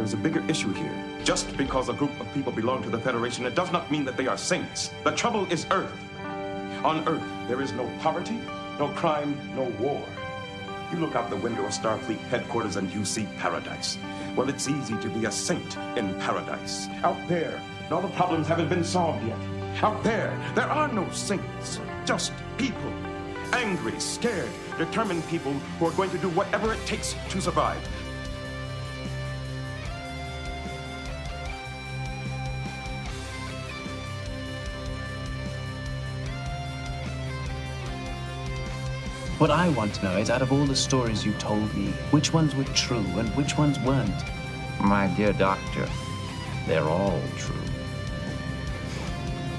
there's a bigger issue here. Just because a group of people belong to the Federation, it does not mean that they are saints. The trouble is Earth. On Earth, there is no poverty, no crime, no war. You look out the window of Starfleet headquarters and you see paradise. Well, it's easy to be a saint in paradise. Out there, all the problems haven't been solved yet. Out there are no saints, just people. Angry, scared, determined people who are going to do whatever it takes to survive. What I want to know is, out of all the stories you told me, which ones were true and which ones weren't? My dear doctor, they're all true.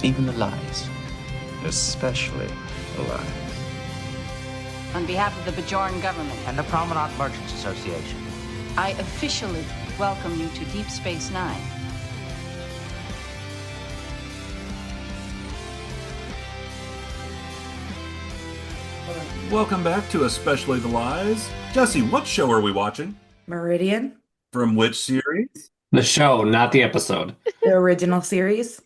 Even the lies. Especially the lies. On behalf of the Bajoran government And the Promenade Merchants Association. I officially welcome you to Deep Space Nine. Welcome back to Especially the Lies. Jessi, what show are we watching? Meridian. From which series? The show, not the episode. The original series.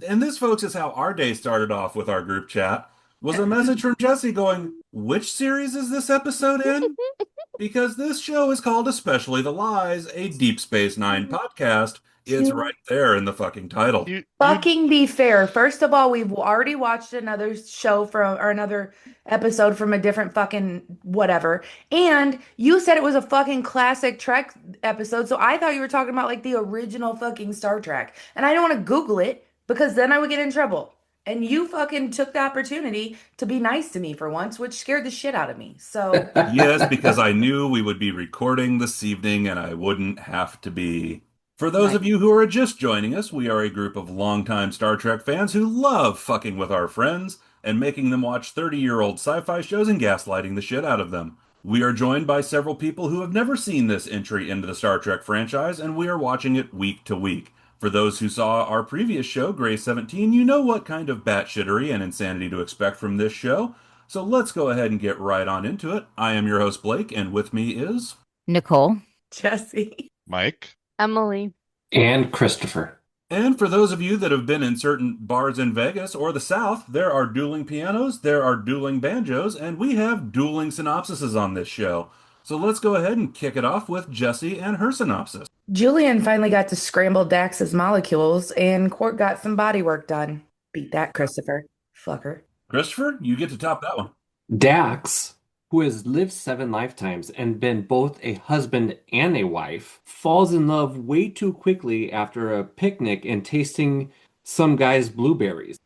And this, folks, is how our day started off with our group chat. Was a message from Jessi going, which series is this episode in? Because this show is called Especially the Lies, a Deep Space Nine podcast. It's right there in the fucking title. Fucking be fair. First of all, we've already watched another show or another episode from a different fucking whatever. And you said it was a fucking classic Trek episode. So I thought you were talking about like the original fucking Star Trek. And I didn't want to Google it because then I would get in trouble. And you fucking took the opportunity to be nice to me for once, which scared the shit out of me. So Yes, because I knew we would be recording this evening and I wouldn't have to be. For those of you who are just joining us, we are a group of longtime Star Trek fans who love fucking with our friends and making them watch 30-year-old sci-fi shows and gaslighting the shit out of them. We are joined by several people who have never seen this entry into the Star Trek franchise, and we are watching it week to week. For those who saw our previous show, Grey 17, you know what kind of batshittery and insanity to expect from this show. So let's go ahead and get right on into it. I am your host, Blake, and with me is... Nicole. Jessi. Mike. Emily. And Christopher. And for those of you that have been in certain bars in Vegas or the South, there are dueling pianos, there are dueling banjos, and we have dueling synopsises on this show. So let's go ahead and kick it off with Jessi and her synopsis. Julian finally got to scramble Dax's molecules, and Quark got some body work done. Beat that, Christopher. Fucker. Christopher, you get to top that one. Dax, who has lived 7 lifetimes and been both a husband and a wife, falls in love way too quickly after a picnic and tasting some guy's blueberries.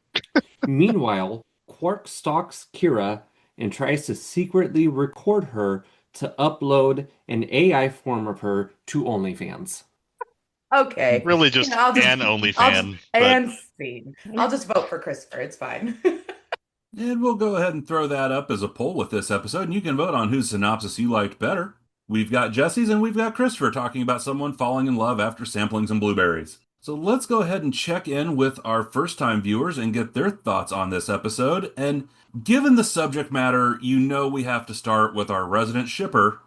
Meanwhile, Quark stalks Kira and tries to secretly record her to upload an AI form of her to OnlyFans. Okay. Really just I'll an OnlyFan. And scene. I'll just vote for Christopher. It's fine. And we'll go ahead and throw that up as a poll with this episode, and you can vote on whose synopsis you liked better. We've got Jessi's and we've got Christopher talking about someone falling in love after sampling some blueberries. So let's go ahead and check in with our first-time viewers and get their thoughts on this episode. And given the subject matter, you know we have to start with our resident shipper,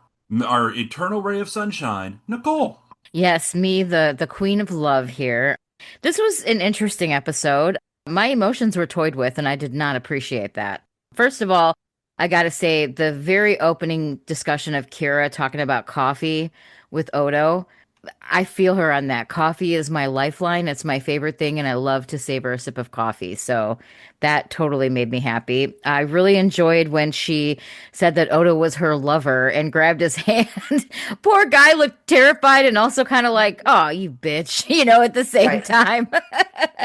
our eternal ray of sunshine, Nicole. Yes, me, the queen of love here. This was an interesting episode. My emotions were toyed with, and I did not appreciate that. First of all, I got to say, the very opening discussion of Kira talking about coffee with Odo, I feel her on that. Coffee is my lifeline. It's my favorite thing, and I love to savor a sip of coffee. So that totally made me happy. I really enjoyed when she said that Odo was her lover and grabbed his hand. Poor guy looked terrified and also kind of like, oh, you bitch, at the same time.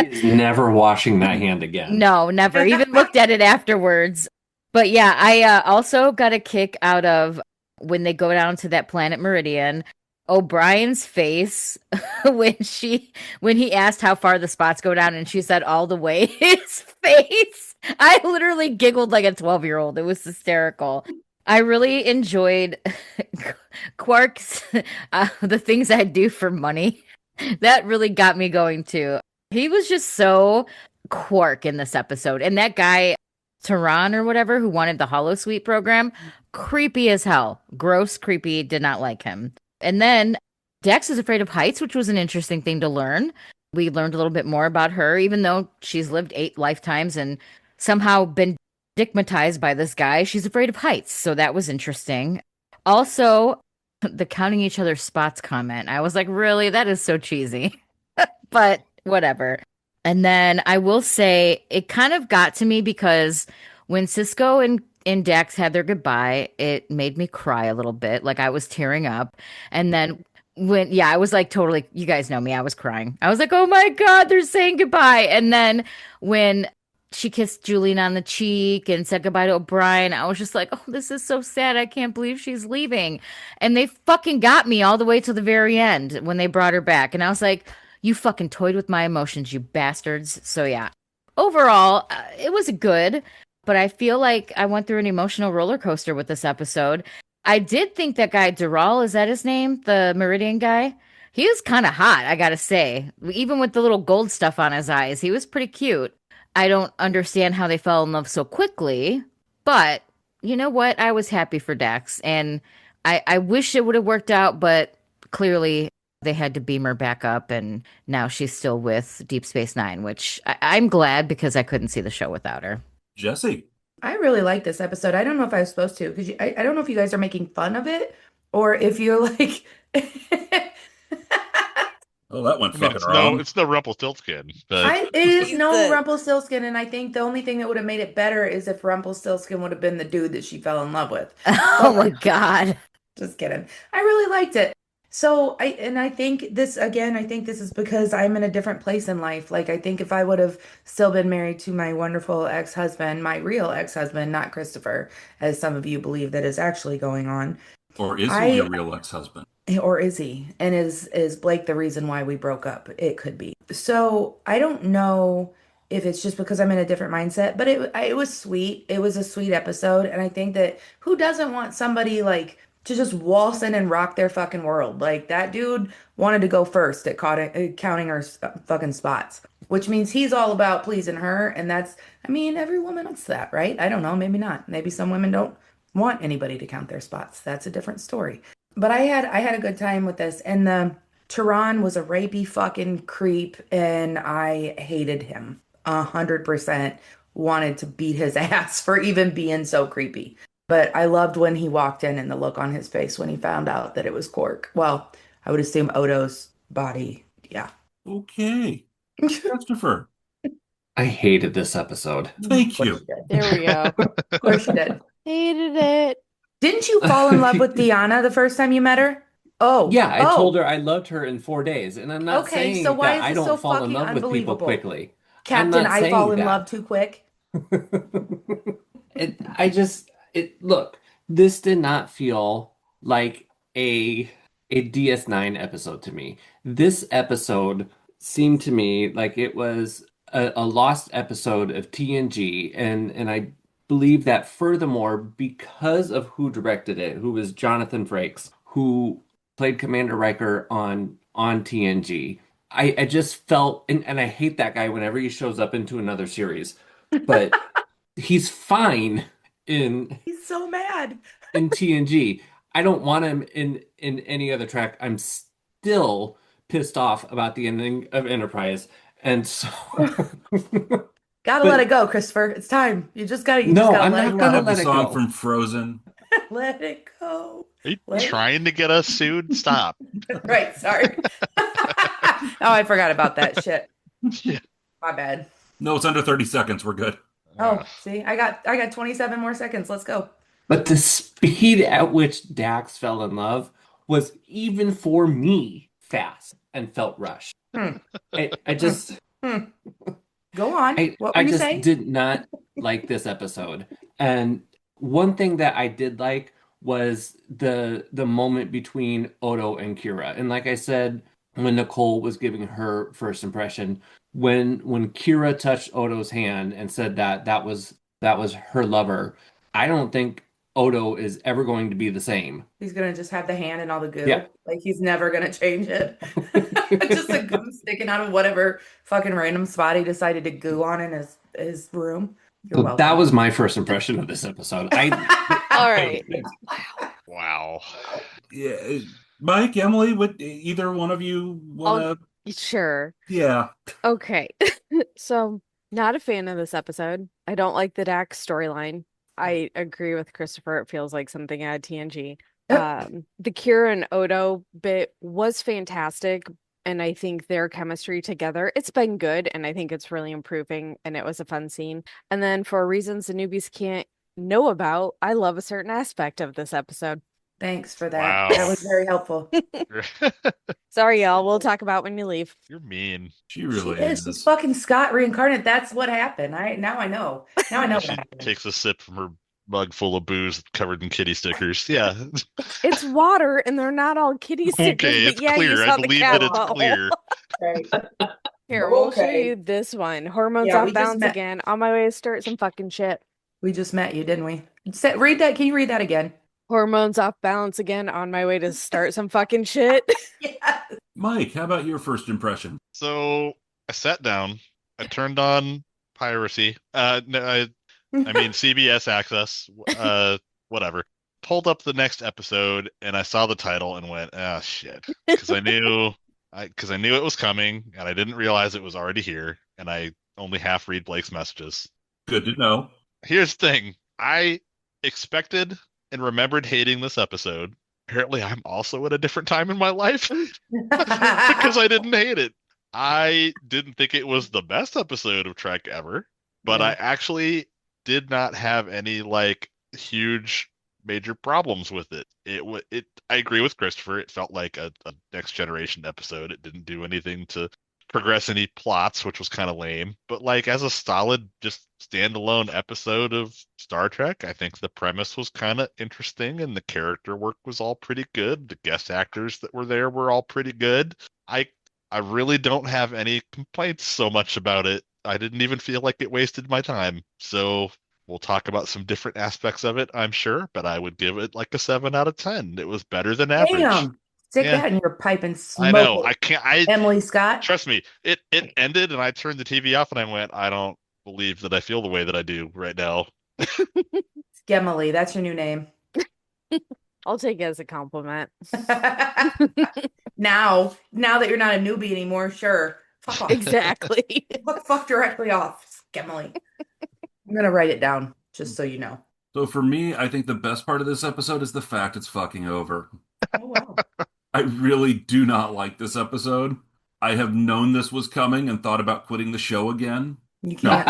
He's never washing that hand again. No, never. Even looked at it afterwards. But yeah, I also got a kick out of when they go down to that planet Meridian. O'Brien's face when he asked how far the spots go down and she said all the way, his face. I literally giggled like a 12-year-old. It was hysterical. I really enjoyed Quark's the things I do for money. That really got me going too. He was just so Quark in this episode. And that guy, Tehran or whatever, who wanted the Holosuite program, creepy as hell. Gross, creepy, did not like him. And then Dax is afraid of heights, which was an interesting thing to learn. We learned a little bit more about her, even though she's lived 8 lifetimes and somehow been stigmatized by this guy. She's afraid of heights, so that was interesting. Also, the counting each other's spots comment. I was like, really? That is so cheesy. But whatever. And then I will say it kind of got to me because when Cisco and Dax had their goodbye, it made me cry a little bit. Like I was tearing up. And then yeah, I was like totally, you guys know me, I was crying. I was like, oh my God, they're saying goodbye. And then when she kissed Julian on the cheek and said goodbye to O'Brien, I was just like, oh, this is so sad. I can't believe she's leaving. And they fucking got me all the way to the very end when they brought her back. And I was like, you fucking toyed with my emotions, you bastards. So yeah, overall, it was good, but I feel like I went through an emotional roller coaster with this episode. I did think that guy Dural, is that his name? The Meridian guy? He was kind of hot, I gotta say. Even with the little gold stuff on his eyes, he was pretty cute. I don't understand how they fell in love so quickly, but you know what? I was happy for Dax, and I wish it would have worked out, but clearly they had to beam her back up, and now she's still with Deep Space Nine, which I'm glad because I couldn't see the show without her. Jessi. I really like this episode. I don't know if I was supposed to because I don't know if you guys are making fun of it or if you're like. Oh, that went I mean, fucking wrong. it's no Rumpelstiltskin. But It is no Rumpelstiltskin, and I think the only thing that would have made it better is if Rumpelstiltskin would have been the dude that she fell in love with. Oh my God. Just kidding. I really liked it. So I think this again, I think this is because I'm in a different place in life. Like I think if I would have still been married to my wonderful ex-husband, my real ex-husband, not Christopher, as some of you believe that is actually going on. Or is he your real ex-husband? Or is he? And is Blake the reason why we broke up? It could be. So I don't know if it's just because I'm in a different mindset, but it was sweet. It was a sweet episode, and I think that who doesn't want somebody like to just waltz in and rock their fucking world? Like that dude wanted to go first at counting her fucking spots, which means he's all about pleasing her, and that's, I mean, every woman wants that, right? I don't know, maybe not. Maybe some women don't want anybody to count their spots. That's a different story. But I had a good time with this, and the Tehran was a rapey fucking creep, and I hated him 100%. Wanted to beat his ass for even being so creepy. But I loved when he walked in and the look on his face when he found out that it was Quark. Well, I would assume Odo's body. Yeah. Okay. Christopher. I hated this episode. Thank you. There we go. Of course you did. Hated it. Didn't you fall in love with Deanna the first time you met her? Oh. Yeah, I told her I loved her in 4 days. And I'm not saying so why that is I it don't so fall in fucking love with people unbelievable? quickly. Captain, I fall in that. love too quick. Look, this did not feel like a DS9 episode to me. This episode seemed to me like it was a lost episode of TNG, and I believe that furthermore, because of who directed it, who was Jonathan Frakes, who played Commander Riker on TNG, I just felt, and I hate that guy whenever he shows up into another series, but he's fine He's so mad. in TNG. I don't want him in any other track. I'm still pissed off about the ending of Enterprise, and so Gotta let it go, Christopher. It's time. You just gotta. No, just gotta I'm let not it gonna go. Have let the it song go. from Frozen. Let it go. are you Let it- trying to get us sued? Stop. Right. Sorry. Oh, I forgot about that shit. Yeah. My bad. No, it's under 30 seconds. We're good. Oh, see, I got 27 more seconds. Let's go. But the speed at which Dax fell in love was, even for me, fast and felt rushed. I just Go on. What were I you just saying? did not like this episode. And one thing that I did like was the moment between Odo and Kira. And like I said, when Nicole was giving her first impression, when Kira touched Odo's hand and said that was her lover, I don't think Odo is ever going to be the same. He's gonna just have the hand and all the goo. Yeah. Like he's never gonna change it. Just a goo sticking out of whatever fucking random spot he decided to goo on in his room. You're So welcome. that was my first impression of this episode. All right. Wow. Yeah. Mike, Emily, would either one of you want to? Sure. Yeah. Okay. So, not a fan of this episode. I don't like the Dax storyline. I agree with Christopher. It feels like something out of TNG. The Kira and Odo bit was fantastic, and I think their chemistry together, it's been good, and I think it's really improving, and it was a fun scene. And then for reasons the newbies can't know about, I love a certain aspect of this episode. Thanks for that. Wow. That was very helpful. Sorry, y'all. We'll talk about when you leave. You're mean. She really She's is. fucking Scott reincarnate. That's what happened. Now I know. Now I know what She happened. takes a sip from her mug full of booze covered in kitty stickers. Yeah. It's water, and they're not all kitty stickers. Okay, but it's yeah, you clear. saw I the believe cat that it's butthole. clear. Right. Here, we'll show Okay. you this one. Hormones Yeah, off we just balance met- again. On my way to start some fucking shit. We just met you, didn't we? Read that. Can you read that again? Hormones off balance again. On my way to start some fucking shit. Yeah. Mike, how about your first impression? So I sat down. I turned on piracy. No, I mean CBS Access. Whatever. Pulled up the next episode and I saw the title and went, ah, shit, because I knew it was coming and I didn't realize it was already here and I only half read Blake's messages. Good to know. Here's the thing. I expected and remembered hating this episode. Apparently, I'm also at a different time in my life because I didn't hate it. I didn't think it was the best episode of Trek ever, but I actually did not have any like huge major problems with it. I agree with Christopher. It felt like a Next Generation episode. It didn't do anything to progress any plots, which was kind of lame. But like as a solid, just standalone episode of Star Trek, I think the premise was kind of interesting and the character work was all pretty good. The guest actors that were there were all pretty good. I really don't have any complaints so much about it. I didn't even feel like it wasted my time. So we'll talk about some different aspects of it, I'm sure, but I would give it like a 7 out of 10. It was better than average. Damn. Stick Yeah. that in your pipe and smoke I know. it. I can't. Emily Scott. Trust me. It ended, and I turned the TV off, and I went, I don't believe that I feel the way that I do right now. Gemily, that's your new name. I'll take it as a compliment. Now that you're not a newbie anymore, sure. Fuck off. Exactly. Fuck directly off, Gemily. I'm gonna write it down just so you know. So for me, I think the best part of this episode is the fact it's fucking over. Oh wow. I really do not like this episode. I have known this was coming and thought about quitting the show again. You can't.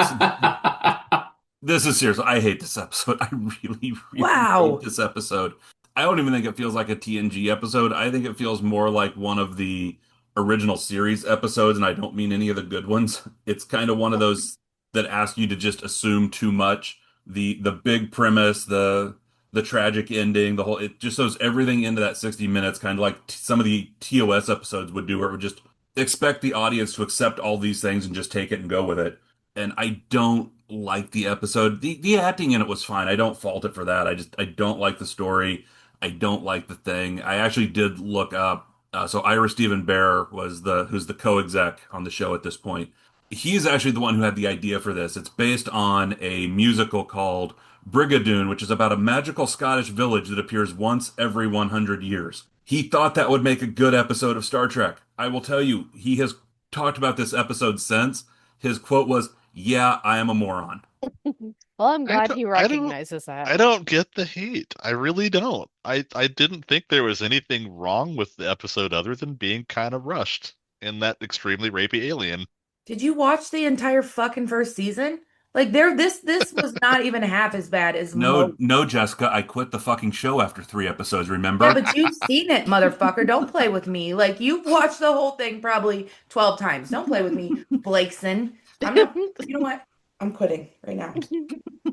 This is serious. I hate this episode. I really Wow. hate this episode. I don't even think it feels like a TNG episode. I think it feels more like one of the original series episodes, and I don't mean any of the good ones. It's kind of one of those that ask you to just assume too much. The big premise, the tragic ending, the whole, it just throws everything into that 60 minutes, kind of like some of the TOS episodes would do, where it would just expect the audience to accept all these things and just take it and go with it. And I don't like the episode. The acting in it was fine. I don't fault it for that. I don't like the story. I don't like the thing. I actually did look up. So Ira Stephen Bear who's the co-exec on the show at this point. He's actually the one who had the idea for this. It's based on a musical called Brigadoon, which is about a magical Scottish village that appears once every 100 years. He thought that would make a good episode of Star Trek. I will tell you, he has talked about this episode since. His quote was, "Yeah, I am a moron." Well, I'm glad he recognizes that. I don't get the hate. I really don't. I didn't think there was anything wrong with the episode other than being kind of rushed in that extremely rapey alien. Did you watch the entire fucking first season? Like this was not even half as bad as No, Jessica, I quit the fucking show after 3 episodes, remember? Yeah, but you've seen it, motherfucker. Don't play with me. Like you've watched the whole thing probably 12 times. Don't play with me, Blakeson. I'm not, you know what? I'm quitting right now.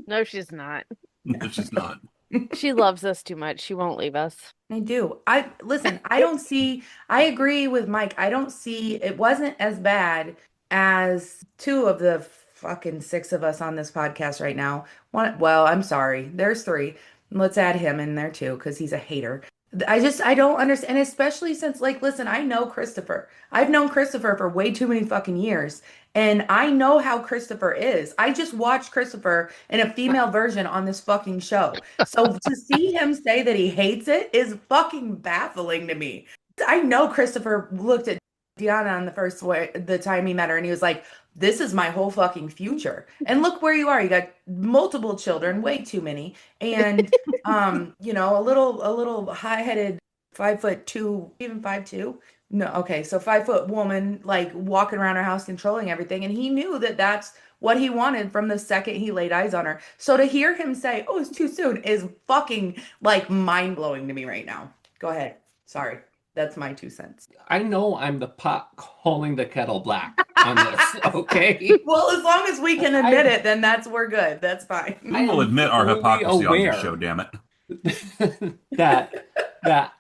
No, she's not. No, she's not. She loves us too much. She won't leave us. I do. I agree with Mike. I don't see, it wasn't as bad as 2 of the fucking 6 of us on this podcast right now. I'm sorry. There's 3. Let's add him in there too, because he's a hater. I don't understand, and especially since, like, listen, I know Christopher. I've known Christopher for way too many fucking years, and I know how Christopher is. I just watched Christopher in a female version on this fucking show. So to see him say that he hates it is fucking baffling to me. I know Christopher looked at Deanna on the time he met her, and he was like, "This is my whole fucking future." And look where you are. You got multiple children, way too many, and a little high-headed 5'2", even 5'2". No, okay, so 5 foot woman, like walking around her house controlling everything, and he knew that that's what he wanted from the second he laid eyes on her. So to hear him say, "Oh, it's too soon," is fucking like mind-blowing to me right now. Go ahead. Sorry. That's my 2 cents. I know I'm the pot calling the kettle black on this, okay? Well, as long as we can admit it, then we're good. That's fine. We will admit our fully hypocrisy on aware this show, damn it. that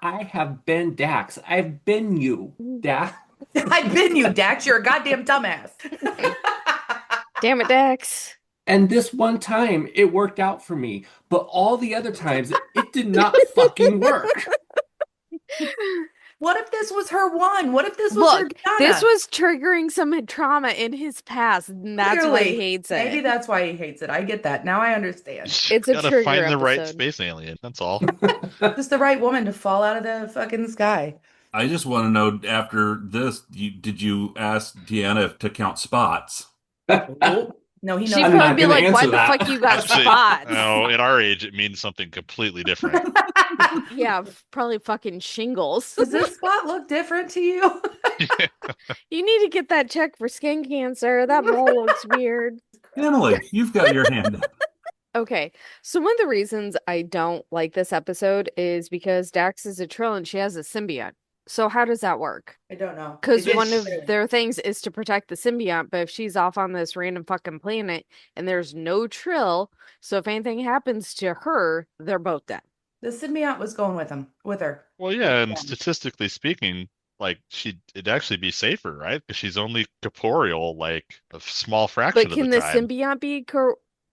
I have been Dax. I've been you, Dax. I've been you, Dax. You're a goddamn dumbass. Damn it, Dax. And this one time, it worked out for me. But all the other times, it did not fucking work. What if this was her one? What if this was her Deanna? This was triggering some trauma in his past, and that's why he hates it. Maybe that's why he hates it. I get that. Now I understand. It's a gotta trigger find the right episode. space alien. That's all. Just the right woman to fall out of the fucking sky. I just want to know, after this, did you ask Deanna to count spots? No, he knows. She'd I'm probably not be gonna like, "Why answer the that." fuck you got Actually, spots?" No, at our age, it means something completely different. Yeah, probably fucking shingles. Does this spot look different to you? You need to get that checked for skin cancer. That mole looks weird. Emily, you've got your hand up. Okay, so one of the reasons I don't like this episode is because Dax is a Trill and she has a symbiote. So how does that work? I don't know. Because one of their things is to protect the symbiote, but if she's off on this random fucking planet and there's no Trill, so if anything happens to her, they're both dead. The symbiote was going with her. Well, yeah, and statistically speaking, like it'd actually be safer, right? Because she's only corporeal, like a small fraction But of can the the time. symbiote be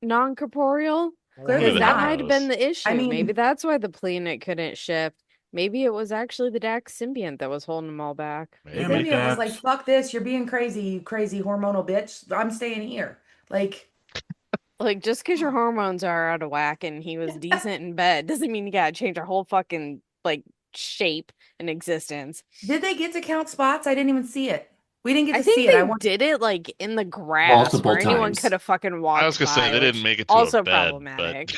non-corporeal? Clearly Because that not. might have been the issue. I mean- Maybe that's why the planet couldn't shift. Maybe it was actually the Dax symbiote that was holding them all back. The Maybe. symbiote was like, "Fuck this! You're being crazy, you crazy hormonal bitch. I'm staying here." Like, Just because your hormones are out of whack and he was decent in bed doesn't mean you gotta change your whole fucking shape and existence. did they get to count spots? I didn't even see it. We didn't get I to think see it. they did it in the grass Multiple where anyone times. could have fucking walked. I was gonna say by, they didn't which make it to also a bed, problematic.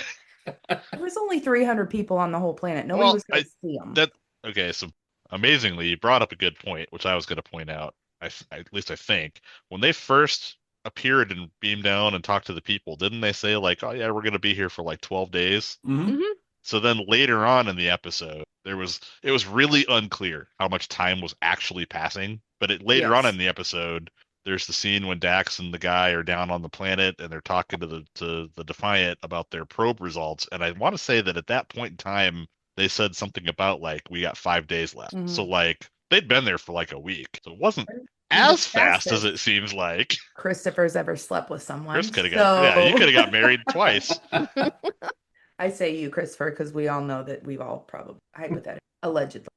but There was only 300 people on the whole planet. Nobody Well, was going to see them. okay. So amazingly, you brought up a good point, which I was going to point out. At least I think when they first appeared and beamed down and talked to the people, didn't they say like, "Oh yeah, we're going to be here for like 12 days"? Mm-hmm. So then later on in the episode, it was really unclear how much time was actually passing. But later on Yes. in the episode, there's the scene when Dax and the guy are down on the planet and they're talking to the Defiant about their probe results. And I want to say that at that point in time, they said something about like, we got 5 days left. Mhm. So like they'd been there for like a week. So it wasn't as fast as fastest it seems like. Christopher's ever slept with someone. Chris could have you could have got married twice. I say you, Christopher, because we all know that we've all probably hypothetically, allegedly.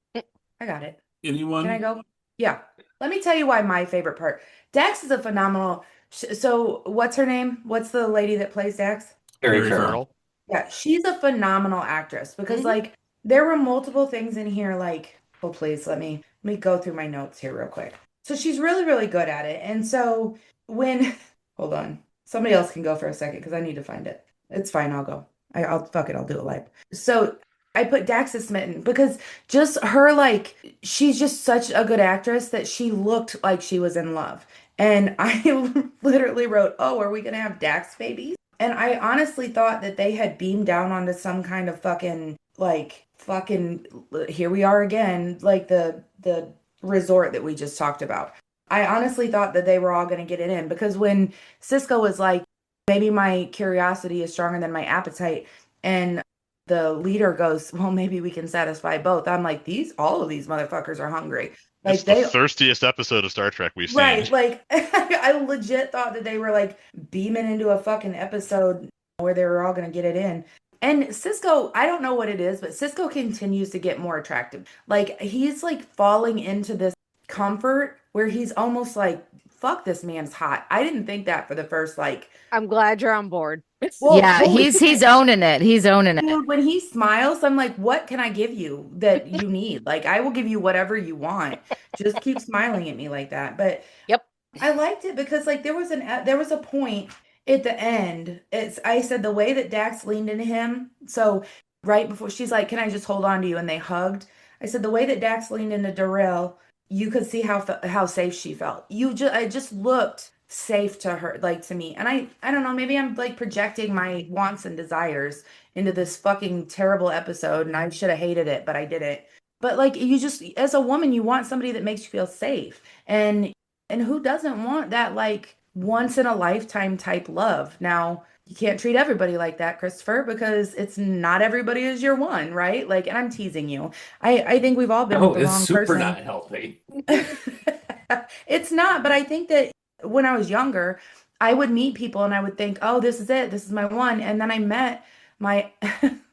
I got it. Anyone? Can I go? Yeah. Let me tell you why my favorite part. Dax is a phenomenal. So, what's her name? What's the lady that plays Dax? Very Farrell. Farrell. Yeah, she's a phenomenal actress because Mhm. like there were multiple things in here like, oh please let me go through my notes here real quick. So she's really really good at it. And so when hold on. Somebody else can go for a second because I need to find it. It's fine, I'll go. I'll fuck it, I'll do it live. So I put Dax as smitten because just her like she's just such a good actress that she looked like she was in love. And I literally wrote, "Oh, are we gonna have Dax babies?" And I honestly thought that they had beamed down onto some kind of fucking here we are again, like the resort that we just talked about. I honestly thought that they were all going to get it in because when Cisco was like, maybe my curiosity is stronger than my appetite, and the leader goes, well, maybe we can satisfy both. I'm like, all of these motherfuckers are hungry. Like It's the thirstiest episode of Star Trek we've seen. Right, like I legit thought that they were like beaming into a fucking episode where they were all gonna get it in. And Cisco, I don't know what it is, but Cisco continues to get more attractive. Like he's like falling into this comfort where he's almost like, fuck, this man's hot. I didn't think that for the first like, I'm glad you're on board. well, Yeah, holy he's shit. owning it. He's owning it. Dude, when he smiles, I'm like, what can I give you that you need? Like, I will give you whatever you want. Just keep smiling at me like that. But Yep. I liked it because like there was a point at the end. I said the way that Dax leaned into him. So right before she's like, "Can I just hold on to you?" and they hugged. I said the way that Dax leaned into Darrell, you could see how safe she felt. I just looked safe to her, like to me. And I don't know, maybe I'm like projecting my wants and desires into this fucking terrible episode, and I should have hated it, but I didn't. But like you just as a woman, you want somebody that makes you feel safe. And who doesn't want that like once in a lifetime type love? Now, you can't treat everybody like that, Christopher, because it's not everybody is your one, right? Like, and I'm teasing you. I think we've all been Oh, with the it's wrong super person. not healthy. It's not, but I think that when I was younger, I would meet people and I would think, oh, this is it. This is my one. And then I met my,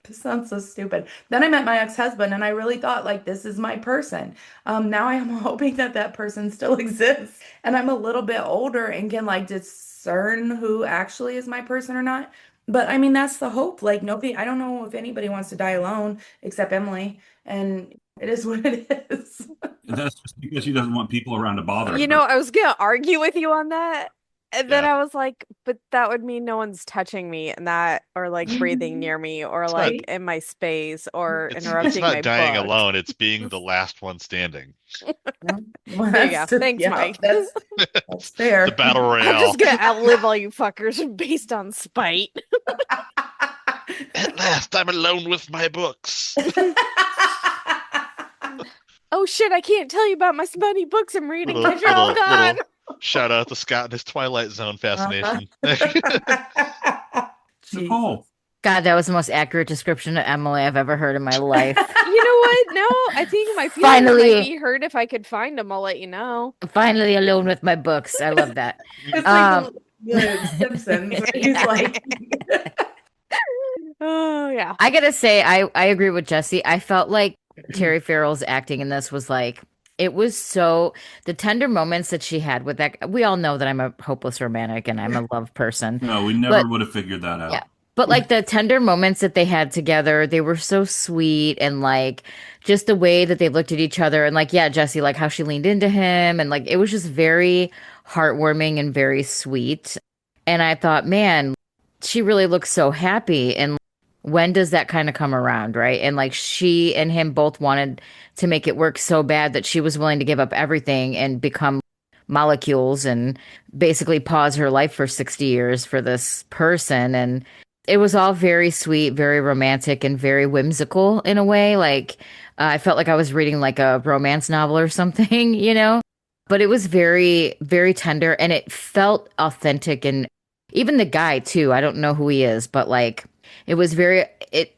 this sounds so stupid. Then I met my ex-husband and I really thought like, this is my person. Now I am hoping that that person still exists and I'm a little bit older and can like discern who actually is my person or not. But I mean, that's the hope. Like nobody, I don't know if anybody wants to die alone except Emily. And it is what it is. That's just because she doesn't want people around to bother You her. know, I was gonna argue with you on that. And then Yeah. I was like, but that would mean no one's touching me and that, or like breathing near me, or It's like not- in my space, or It's interrupting not my dying books. alone, it's being the last one standing. No. Well, There you that's go. Thanks, Mike. That's fair. The battle I'm royale. just gonna outlive all you fuckers based on spite. At last, I'm alone with my books. Oh shit, I can't tell you about my smutty books I'm reading Little, because you're all little, gone. little shout out to Scott and his Twilight Zone fascination. Nicole. God, that was the most accurate description of Emily I've ever heard in my life. You know what? No, I think my feelings Finally. might be hurt if I could find them. I'll let you know. Finally alone with my books. I love that. It's like the Simpsons. Where he's like, Oh yeah. I gotta say, I agree with Jessi. I felt like Terry Farrell's acting in this was like, it was so, the tender moments that she had with that. We all know that I'm a hopeless romantic and I'm a love person. No, we never But- would have figured that out. Yeah. But like the tender moments that they had together, they were so sweet and like just the way that they looked at each other and like, yeah, Jessi, like how she leaned into him and like it was just very heartwarming and very sweet. And I thought, man, she really looks so happy. And when does that kind of come around, right? And like she and him both wanted to make it work so bad that she was willing to give up everything and become molecules and basically pause her life for 60 years for this person. And it was all very sweet, very romantic, and very whimsical in a way. Like I felt like I was reading like a romance novel or something, you know? But it was very, very tender and it felt authentic. And even the guy too, I don't know who he is, but like it was very, it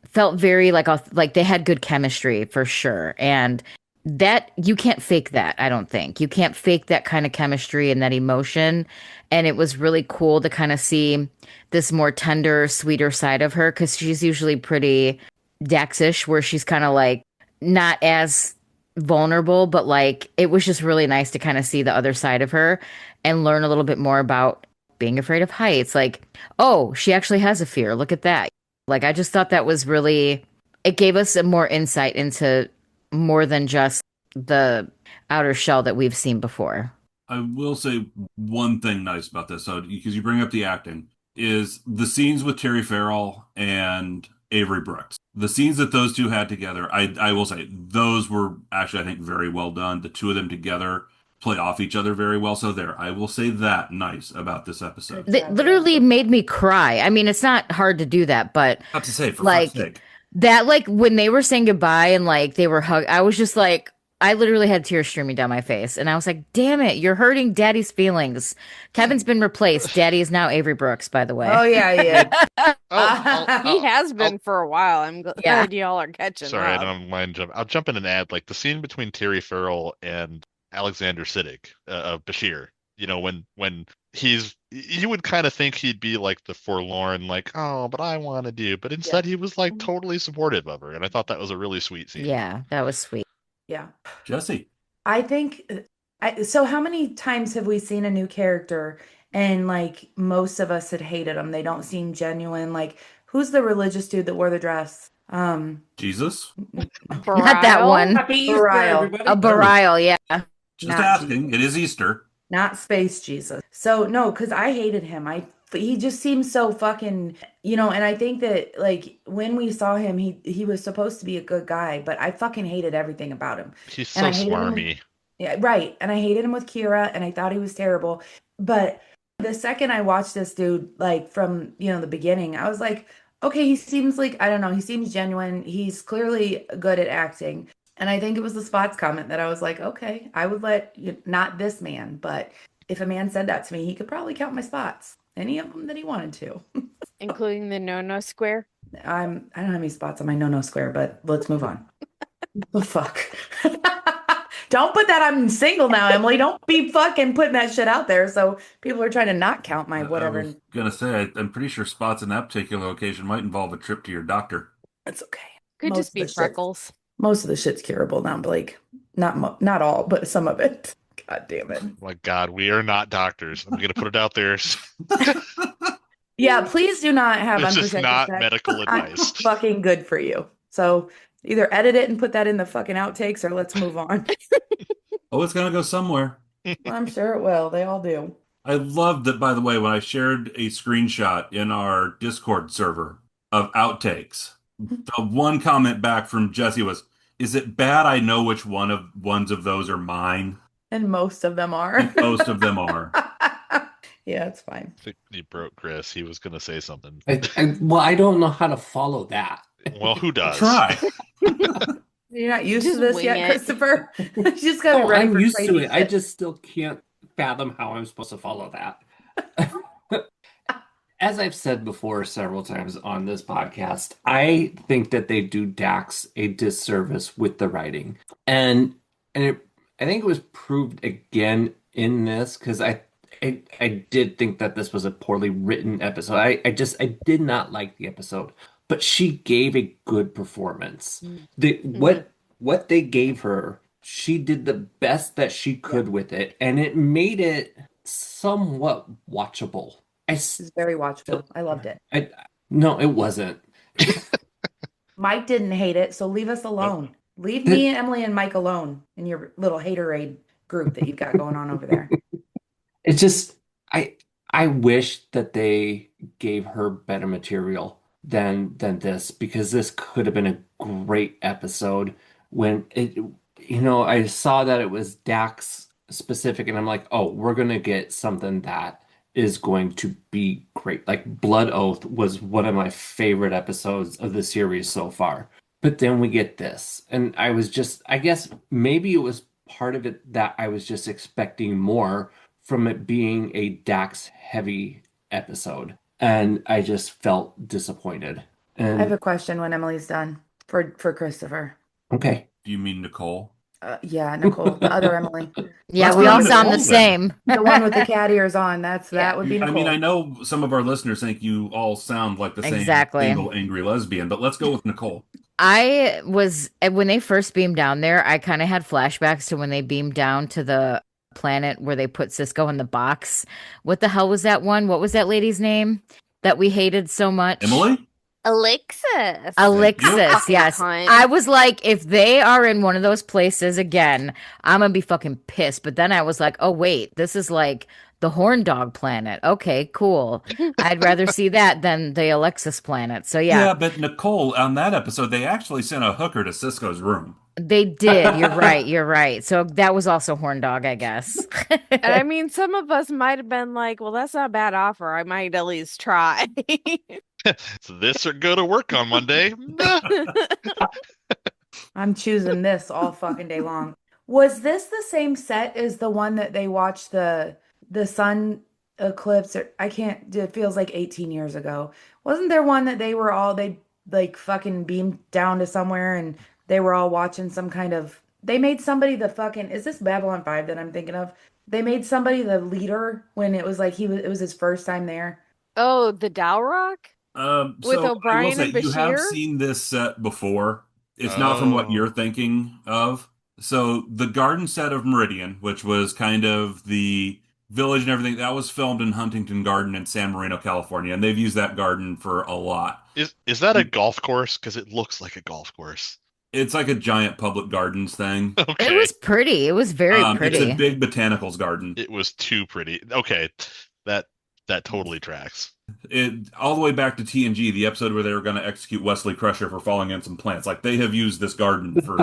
felt very like they had good chemistry for sure. And that you can't fake that, I don't think. You can't fake that kind of chemistry and that emotion. And it was really cool to kind of see this more tender, sweeter side of her because she's usually pretty Daxish, where she's kind of like not as vulnerable, but like it was just really nice to kind of see the other side of her and learn a little bit more about being afraid of heights. Like, oh, she actually has a fear. Look at that. Like, I just thought that was really, it gave us a more insight into more than just the outer shell that we've seen before. I will say one thing nice about this, so because you bring up the acting, is the scenes with Terry Farrell and Avery Brooks. The scenes that those two had together, I will say, those were actually, I think, very well done. The two of them together play off each other very well. So there, I will say that nice about this episode. They literally made me cry. I mean, it's not hard to do that, but Not to say, for like fuck's sake. that, like when they were saying goodbye and like they were hugged, I was just like, I literally had tears streaming down my face. And I was like, damn it, you're hurting Daddy's feelings. Kevin's been replaced. Daddy is now Avery Brooks, by the way. oh yeah, yeah. He has been for a while. I'm glad Yeah. y'all are catching Sorry, I up. don't mind jump. I'll jump in and add like the scene between Terry Farrell and Alexander Siddig of Bashir. You know, when you would kind of think he'd be like the forlorn, like, oh, but I want to do. But instead, he was like totally supportive of her, and I thought that was a really sweet scene. Yeah, that was sweet. Yeah. Jessi. I think so how many times have we seen a new character and like most of us had hated them? They don't seem genuine. Like who's the religious dude that wore the dress? Jesus? Not that one. Happy Easter, Burial. everybody. A Burial, yeah. Just Not asking. It is Easter. Not Space Jesus. So no, because I hated him. He just seems so fucking, and I think that like when we saw him, he was supposed to be a good guy, but I fucking hated everything about him. He's And so I hated him smarmy. Yeah, right. And I hated him with Kira and I thought he was terrible. But the second I watched this dude, like from, the beginning, I was like, okay, he seems like, I don't know, he seems genuine. He's clearly good at acting. And I think it was the spots comment that I was like, okay, I would not this man, but if a man said that to me, he could probably count my spots, any of them that he wanted to. Including the no square. I don't have any spots on my no square, but let's move on. The fuck. Don't put that I'm single now, Emily. Don't be fucking putting that shit out there. So people are trying to not count my whatever. I was gonna say, I'm pretty sure spots in that particular location might involve a trip to your doctor. It's okay. Could Most just of be the shit's- freckles. Most of the shit's curable now, Blake. Not all, but some of it. God damn it. Oh my God, we are not doctors. I'm gonna put it out there. Yeah, please do not have This is unprotected not sex. medical I'm advice. fucking good for you. So either edit it and put that in the fucking outtakes or let's move on. Oh, it's gonna go somewhere. I'm sure it will. They all do. I loved that, by the way, when I shared a screenshot in our Discord server of outtakes, the one comment back from Jessi was, "Is it bad I know which ones of those are mine?" And most of them are. And most of them are. Yeah, it's fine. I think he broke Chris. He was gonna say something. Well, I don't know how to follow that. Well, who does? Try. You're not used Just to this wing yet, it. Christopher. You just gotta be ready I'm for used to crazy it. I shit. just still can't fathom how I'm supposed to follow that. As I've said before several times on this podcast, I think that they do Dax a disservice with the writing. And I think it was proved again in this because I did think that this was a poorly written episode. I did not like the episode, but she gave a good performance. What they gave her, she did the best that she could with it, and it made it somewhat watchable. It's very watchable. I loved it. No, it wasn't. Mike didn't hate it, so leave us alone. Leave me, Emily, and Mike alone in your little haterade group that you've got going on over there. It's just I wish that they gave her better material than this because this could have been a great episode when I saw that it was Dax specific and I'm like, oh, we're gonna get something that is going to be great. Like Blood Oath was one of my favorite episodes of the series so far. But then we get this. And I guess maybe it was part of it that I was just expecting more from it being a Dax heavy episode. And I just felt disappointed. And I have a question when Emily's done for Christopher. okay. Do you mean Nicole? Yeah, Nicole, the other Emily. Yeah, Let's we go all to sound the Nicole then. same. The one with the cat ears on. That would be I Nicole. mean, I know some of our listeners think you all sound like the same Exactly. single angry lesbian, but let's go with Nicole. I was, when they first beamed down there, I kind of had flashbacks to when they beamed down to the planet where they put Cisco in the box. What the hell was that one? What was that lady's name that we hated so much? Emily? Alexis. Alexis, yes. Cunt. I was like, if they are in one of those places again, I'm gonna be fucking pissed. But then I was like, oh wait, this is like the Horn Dog planet. Okay, cool. I'd rather see that than the Alexis planet. So Yeah, yeah, but Nicole, on that episode, they actually sent a hooker to Cisco's room. they did. You're right. You're right. So that was also Horn Dog, I guess. And I mean, some of us might have been like, well, that's not a bad offer. I might at least try. So this or go to work on Monday. I'm choosing this all fucking day long. Was this the same set as the one that they watched the sun eclipse? Or I can't. It feels like 18 years ago. Wasn't there one that they like fucking beamed down to somewhere and they were all watching some kind of? They made somebody the fucking. Is this Babylon 5 that I'm thinking of? They made somebody the leader when it was like it was his first time there. Oh, the Dow Rock with So I will O'Brien say and you have Bashir? seen this set before. It's not from what Oh, you're thinking of. So the garden set of Meridian, which was kind of the village and everything, that was filmed in Huntington Garden in San Marino, California, and they've used that garden for a lot. is that a golf course? Because it looks like a golf course. It's like a giant public gardens thing. It Okay, was pretty. It was very It's a pretty. big botanicals garden. it was too pretty. Okay, that that totally tracks. It all the way back to TNG, the episode where they were going to execute Wesley Crusher for falling in some plants. Like they have used this garden for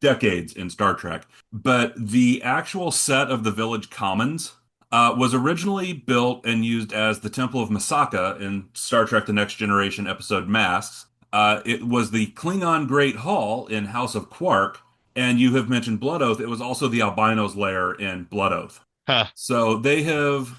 decades in Star Trek. But the actual set of the village commons was originally built and used as the Temple of Masaka in Star Trek: The Next Generation episode Masks. It was the Klingon Great Hall in House of Quark, and you have mentioned Blood Oath. It was also the albinos lair in Blood Oath. Huh. So they have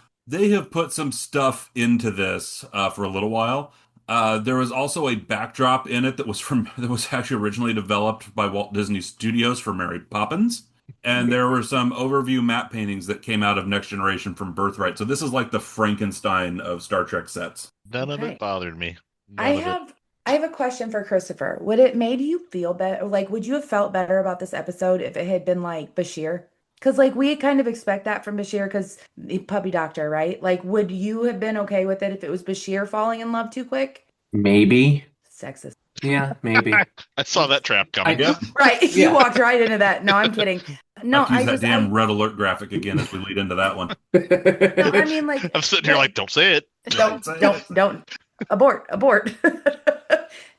put some stuff into this for a little while. There was also a backdrop in it that was actually originally developed by Walt Disney Studios for Mary Poppins. And there were some overview map paintings that came out of Next Generation from Birthright. So this is like the Frankenstein of Star Trek sets. None of Okay. it bothered me. I None of it. have I have a question for Christopher. Would it made you feel better? Like, would you have felt better about this episode if it had been like Bashir? Because like we kind of expect that from Bashir because the puppy doctor, right? Like, would you have been okay with it if it was Bashir falling in love too quick? Maybe. Sexist. Yeah, maybe. I saw that trap coming. Yep. Right. You Yeah. walked right into that. No, I'm kidding. No, Have to use I that just damn red alert graphic again as we lead into that one. no, I mean like I'm sitting here like, don't say it. don't abort.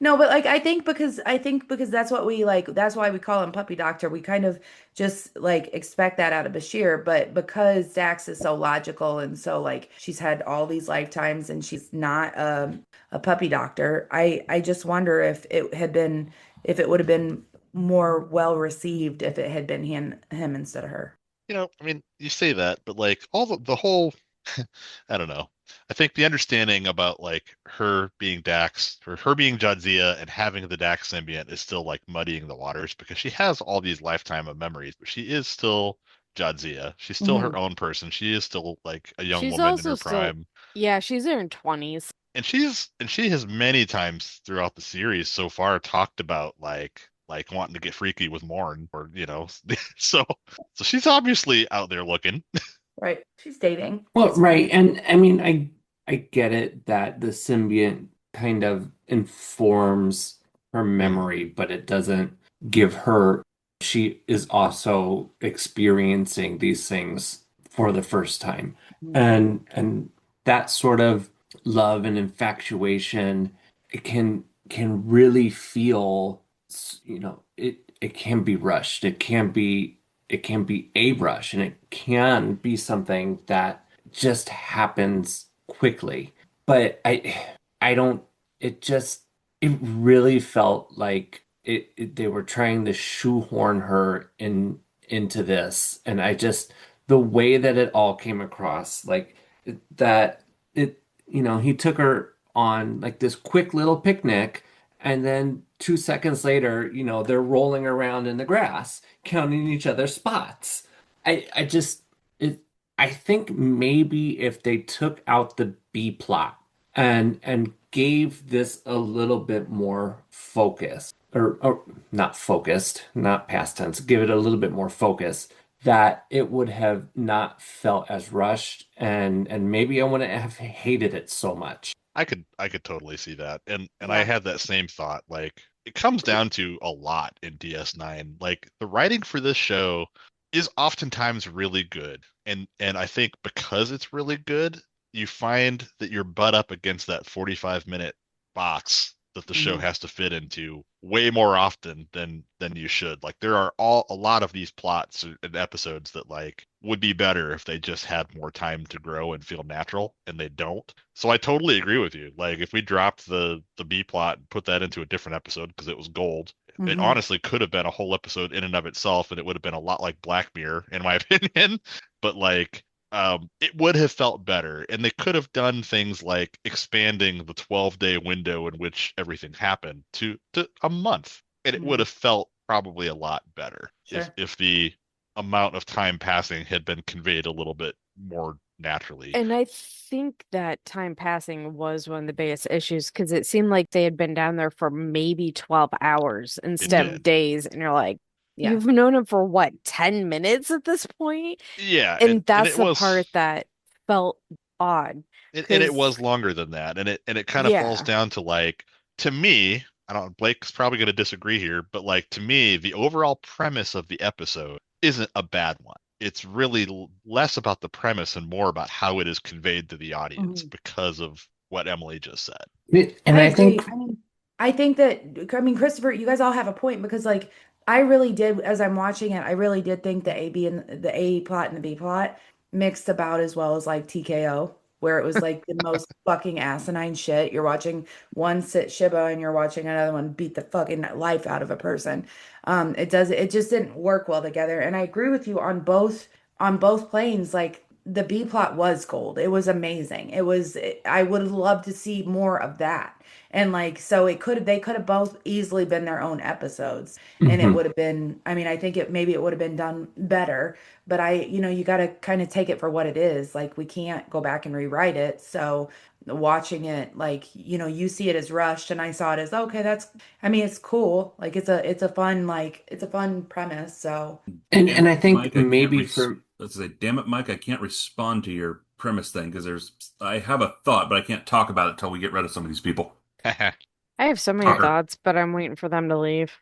No, but like I think because that's what we like, that's why we call him puppy doctor. We kind of just like expect that out of Bashir, but because Dax is so logical and so like she's had all these lifetimes and she's not a puppy doctor, I just wonder if it would have been more well received if it had been him instead of her. I mean, you say that, but like all the whole, I don't know. I think the understanding about like her being Dax or her being Jadzia and having the Dax symbiont is still like muddying the waters because she has all these lifetime of mememories, but she is still Jadzia. She's still her own person. She is still like a young She's woman in also her still, prime. yeah, she's in her 20s. And she has many times throughout the series so far talked about like wanting to get freaky with Morn or so she's obviously out there looking. Right. She's dating. Well, It's right. fine. And I mean, I get it that the symbiont kind of informs her memory, but it doesn't give her, she is also experiencing these things for the first time. And that sort of love and infatuation, it can really feel, it can be rushed. It can be a rush, and it can be something that just happens quickly. But I don't, it really felt like they were trying to shoehorn her into this. And the way that it all came across, like that he took her on like this quick little picnic, and then 2 seconds later, they're rolling around in the grass, counting each other's spots. I just it I think maybe if they took out the B plot and gave this a little bit more focus, or not focused, not past tense, give it a little bit more focus, that it would have not felt as rushed, and maybe I wouldn't have hated it so much. I could totally see that. And I Yeah. had that same thought. Like it comes down to a lot in DS9. Like the writing for this show is oftentimes really good. And I think because it's really good, you find that you're butt up against that 45-minute box that the show has to fit into way more often than you should. Like there are a lot of these plots and episodes that like would be better if they just had more time to grow and feel natural, and they don't. So I totally agree with you. Like if we dropped the B plot and put that into a different episode because it was gold, it honestly could have been a whole episode in and of itself, and it would have been a lot like Black Mirror in my opinion. But like it would have felt better, and they could have done things like expanding the 12-day window in which everything happened to a month, and it would have felt probably a lot better Sure. if the amount of time passing had been conveyed a little bit more naturally. And I think that time passing was one of the biggest issues because it seemed like they had been down there for maybe 12 hours instead of days. And you're like, Yeah. you've known him for what, 10 minutes at this point? Yeah, And that's it the was part that felt odd. and it 'Cause- was longer than that, and it kind of falls Yeah. down to like, to me, I don't, Blake's probably going to disagree here, but like to me, the overall premise of the episode isn't a bad one. It's really less about the premise and more about how it is conveyed to the audience because of what Emily just said. And I agree. think I think that, Christopher, you guys all have a point because, like, I really did, as I'm watching it, I really did think the the A plot and the B plot mixed about as well as like TKO, where it was like the most fucking asinine shit. You're watching one sit Shiba and you're watching another one beat the fucking life out of a person. It just didn't work well together. And I agree with you on both planes. Like, the B plot was gold. It was amazing. I would have loved to see more of that. And like, so they could have both easily been their own episodes, and it would have been, I mean, I think maybe it would have been done better, but you got to kind of take it for what it is. Like, we can't go back and rewrite it. So watching it, like, you see it as rushed and I saw it as, okay, it's cool. Like, it's a fun premise. So. and I think Mike, I maybe can't for let's say, damn it, Mike, I can't respond to your premise thing because I have a thought, but I can't talk about it till we get rid of some of these people. I have so many Tucker. thoughts, but I'm waiting for them to leave.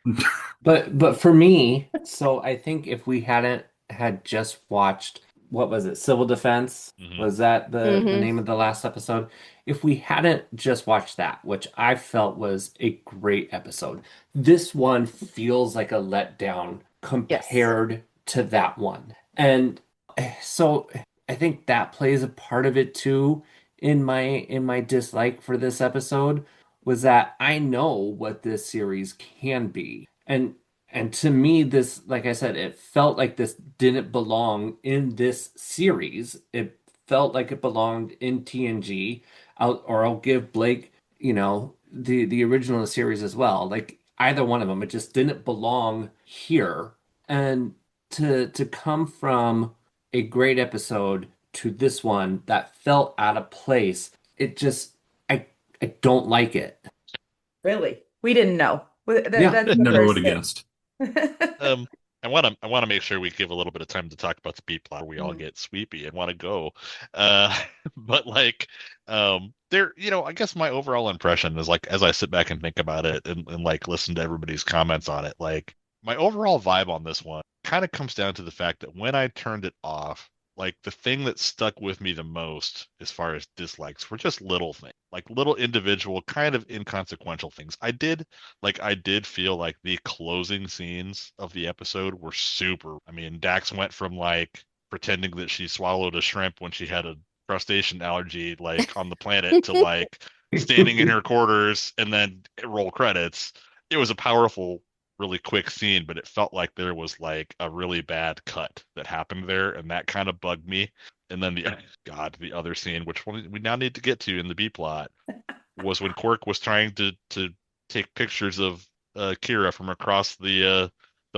But for me, so I think if we hadn't had just watched, what was it, Civil Defense? Was that the name of the last episode? If we hadn't just watched that, which I felt was a great episode, this one feels like a letdown compared to that one. And so I think that plays a part of it too in my dislike for this episode, was that I know what this series can be. And to me, this, like I said, it felt like this didn't belong in this series. It felt like it belonged in TNG. I'll give Blake, the original series as well. Like, either one of them, it just didn't belong here. And to come from a great episode to this one that felt out of place, it just, I don't like it. Really? We didn't know. Yeah, That's the Never first would thing. have guessed. I want to make sure we give a little bit of time to talk about the B plot. We all get sweepy and want to go, but like, there, I guess my overall impression is, like, as I sit back and think about it and like listen to everybody's comments on it, like, my overall vibe on this one kind of comes down to the fact that when I turned it off, like, the thing that stuck with me the most as far as dislikes were just little things, like little individual kind of inconsequential things. I did feel like the closing scenes of the episode were super. I mean, Dax went from like pretending that she swallowed a shrimp when she had a crustacean allergy, like, on the planet, to like standing in her quarters and then roll credits. It was a powerful, really quick scene, but it felt like there was like a really bad cut that happened there, and that kind of bugged me. And then the other scene, which we now need to get to in the B plot, was when Quark was trying to take pictures of Kira from across the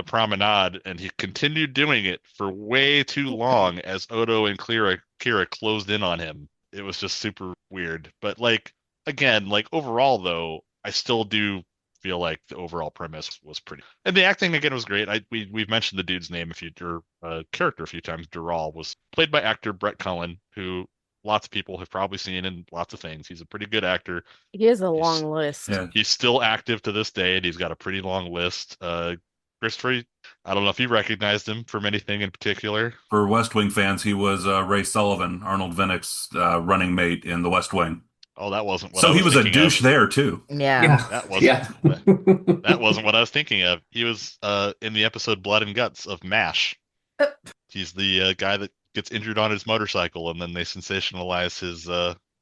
promenade, and he continued doing it for way too long as Odo and Kira closed in on him. It was just super weird. But like, again, like, overall though, I still do feel like the overall premise was pretty, and the acting again was great. We've mentioned the dude's name character a few times. Dural was played by actor Brett Cullen, who lots of people have probably seen in lots of things. He's a pretty good actor. He has a long list. Yeah. He's still active to this day, and he's got a pretty long list. Christopher, I don't know if you recognized him from anything in particular. For West Wing fans, he was Ray Sullivan, Arnold Vinnick's running mate in The West Wing. Oh, that wasn't what So I was he was a thinking douche of. there too. Yeah. That wasn't Yeah. that wasn't what I was thinking of. He was in the episode Blood and Guts of MASH. He's the guy that gets injured on his motorcycle, and then they sensationalize his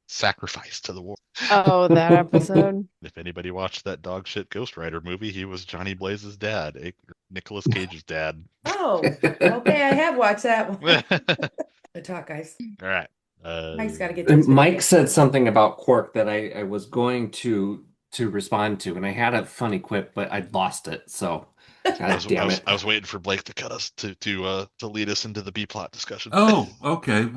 sacrifice to the war. Oh, that episode. If anybody watched that dog shit Ghost Rider movie, he was Johnny Blaze's dad, Nicolas Cage's dad. Oh, okay. I have watched that one. Good talk, guys. All right. Mike's got to get this. Mike said something about Quark that I was going to respond to, and I had a funny quip, but I lost it. So Damn it. I was waiting for Blake to cut us to lead us into the B plot discussion. Oh, okay.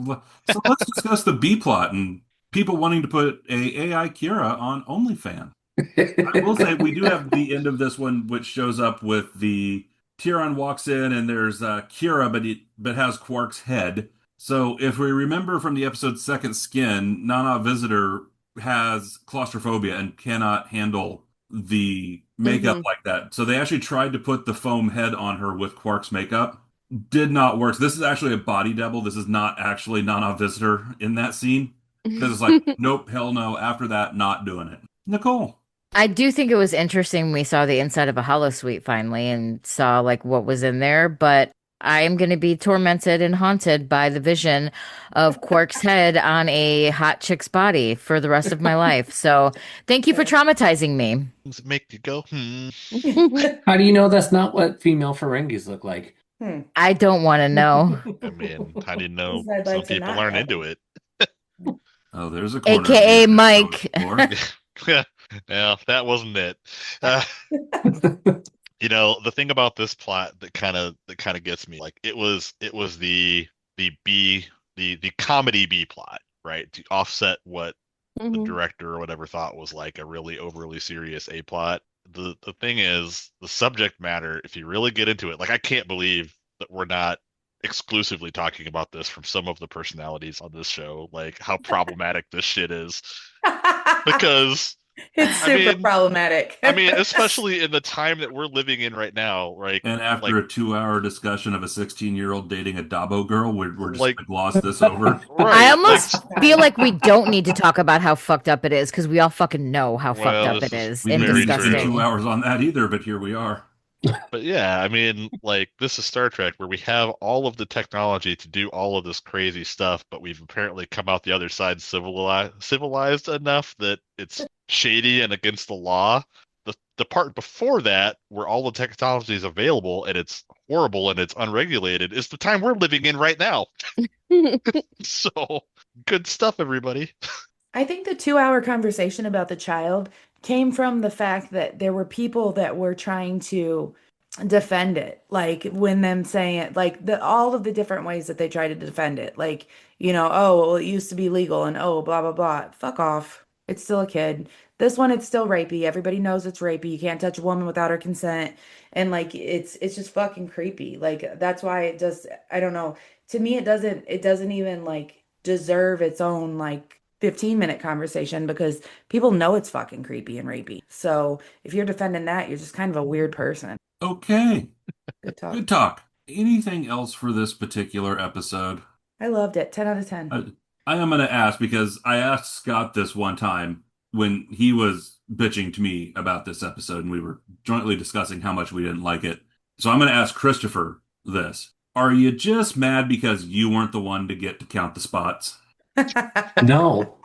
So let's discuss the B plot and people wanting to put a AI Kira on OnlyFans. I will say we do have the end of this one, which shows up with the Tyrion walks in and there's Kira, but has Quark's head. So if we remember from the episode Second Skin, Nana Visitor has claustrophobia and cannot handle the makeup like that. So they actually tried to put the foam head on her with Quark's makeup. Did not work. So this is actually a body double. This is not actually Nana Visitor in that scene. Because it's like, nope, hell no. After that, not doing it. Nicole. I do think it was interesting when we saw the inside of a holosuite finally and saw like what was in there, but I am going to be tormented and haunted by the vision of Quark's head on a hot chick's body for the rest of my life. So thank you for traumatizing me. Does it make you go, How do you know that's not what female Ferengis look like? I don't want to know. I mean, how do you know I'd some like to people not aren't know. into it? Oh, there's a corner. AKA Mike. Yeah, that wasn't it. You know, the thing about this plot that kind of gets me, like it was the comedy B plot, right? To offset what the director or whatever thought was like a really overly serious A plot. The thing is, the subject matter, if you really get into it, like I can't believe that we're not exclusively talking about this from some of the personalities on this show, like how problematic this shit is. Because it's super problematic. I mean, especially in the time that we're living in right now, right? And after a 2-hour discussion of a 16-year-old dating a Dabo girl, we're just like gloss this over. Right, I almost feel like we don't need to talk about how fucked up it is because we all fucking know how fucked up it is We and didn't disgusting. spend 2 hours on that either, but here we are. But yeah, I mean, like this is Star Trek where we have all of the technology to do all of this crazy stuff, but we've apparently come out the other side civilized enough that it's shady and against the law. The part before that, where all the technology is available and it's horrible and it's unregulated, is the time we're living in right now. So good stuff, everybody. I think the 2-hour conversation about the child came from the fact that there were people that were trying to defend it. Like when them saying it, like all of the different ways that they try to defend it. Like, oh, well, it used to be legal and oh, blah, blah, blah. Fuck off. It's still a kid. This one, it's still rapey. Everybody knows it's rapey. You can't touch a woman without her consent. And like, it's just fucking creepy. Like, that's why it does, I don't know. To me, it doesn't even like deserve its own like 15-minute conversation because people know it's fucking creepy and rapey. So if you're defending that, you're just kind of a weird person. Okay. Good talk. Good talk. Anything else for this particular episode? I loved it. 10 out of 10. I am going to ask because I asked Scott this one time when he was bitching to me about this episode and we were jointly discussing how much we didn't like it. So I'm going to ask Christopher this. Are you just mad because you weren't the one to get to count the spots? No,